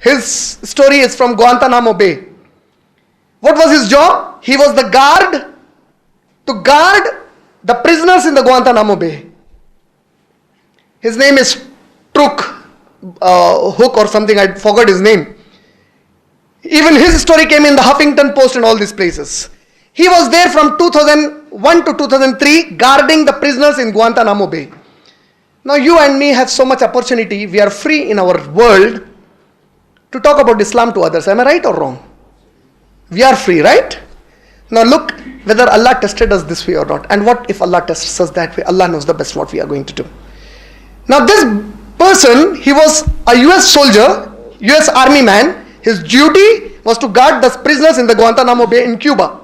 His story is from Guantanamo Bay. What was his job? He was the guard to guard the prisoners in the Guantanamo Bay. His name is Hook or something, I forgot his name. Even his story came in the Huffington Post and all these places. He was there from 2001 to 2003 guarding the prisoners in Guantanamo Bay. Now you and me have so much opportunity. We are free in our world to talk about Islam to others. Am I right or wrong? We are free, right? Now look whether Allah tested us this way or not. And what if Allah tests us that way? Allah knows the best what we are going to do. Now this person, he was a US soldier, US army man. His duty was to guard the prisoners in the Guantanamo Bay in Cuba.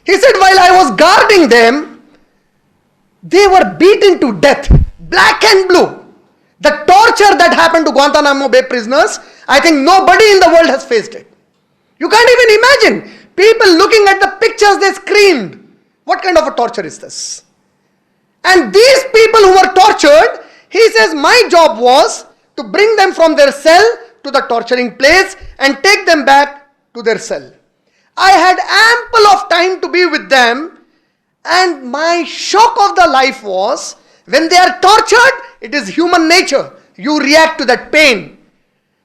He said, while I was guarding them, they were beaten to death, black and blue. The torture that happened to Guantanamo Bay prisoners, I think nobody in the world has faced it. You can't even imagine. People looking at the pictures, they screamed. What kind of a torture is this? And these people who were tortured, he says, my job was to bring them from their cell to the torturing place and take them back to their cell. I had ample of time to be with them, and my shock of the life was, when they are tortured, it is human nature. You react to that pain.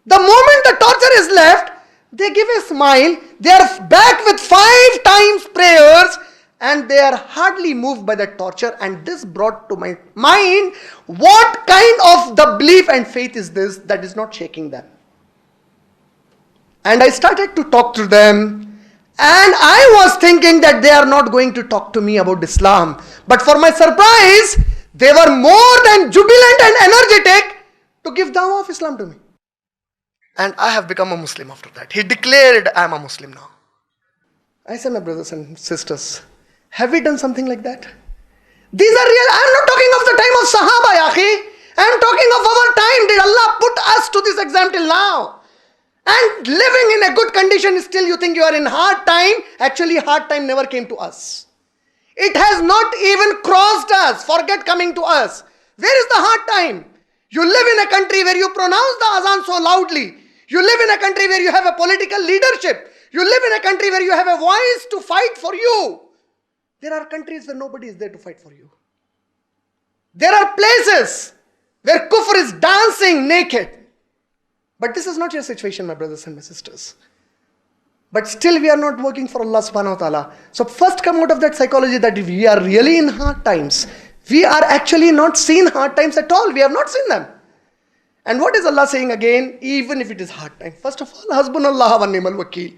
The moment the torture is left, they give a smile, they are back with 5 times prayers, and they are hardly moved by the torture. And this brought to my mind, what kind of the belief and faith is this that is not shaking them? And I started to talk to them, and I was thinking that they are not going to talk to me about Islam. But for my surprise, they were more than jubilant and energetic to give dawah of Islam to me. And I have become a Muslim after that. He declared, I am a Muslim now. I said, my brothers and sisters, have we done something like that? These are real. I am not talking of the time of Sahaba, Yahi. I am talking of our time. Did Allah put us to this exam till now? And living in a good condition, still you think you are in hard time. Actually, hard time never came to us. It has not even crossed us. Forget coming to us. Where is the hard time? You live in a country where you pronounce the azan so loudly. You live in a country where you have a political leadership. You live in a country where you have a voice to fight for you. There are countries where nobody is there to fight for you. There are places where kufr is dancing naked. But this is not your situation, my brothers and my sisters. But still we are not working for Allah subhanahu wa ta'ala. So first come out of that psychology that if we are really in hard times, we are actually not seen hard times at all. We have not seen them. And what is Allah saying again? Even if it is hard time. First of all, Hasbunallah wa ni'mal wakeel.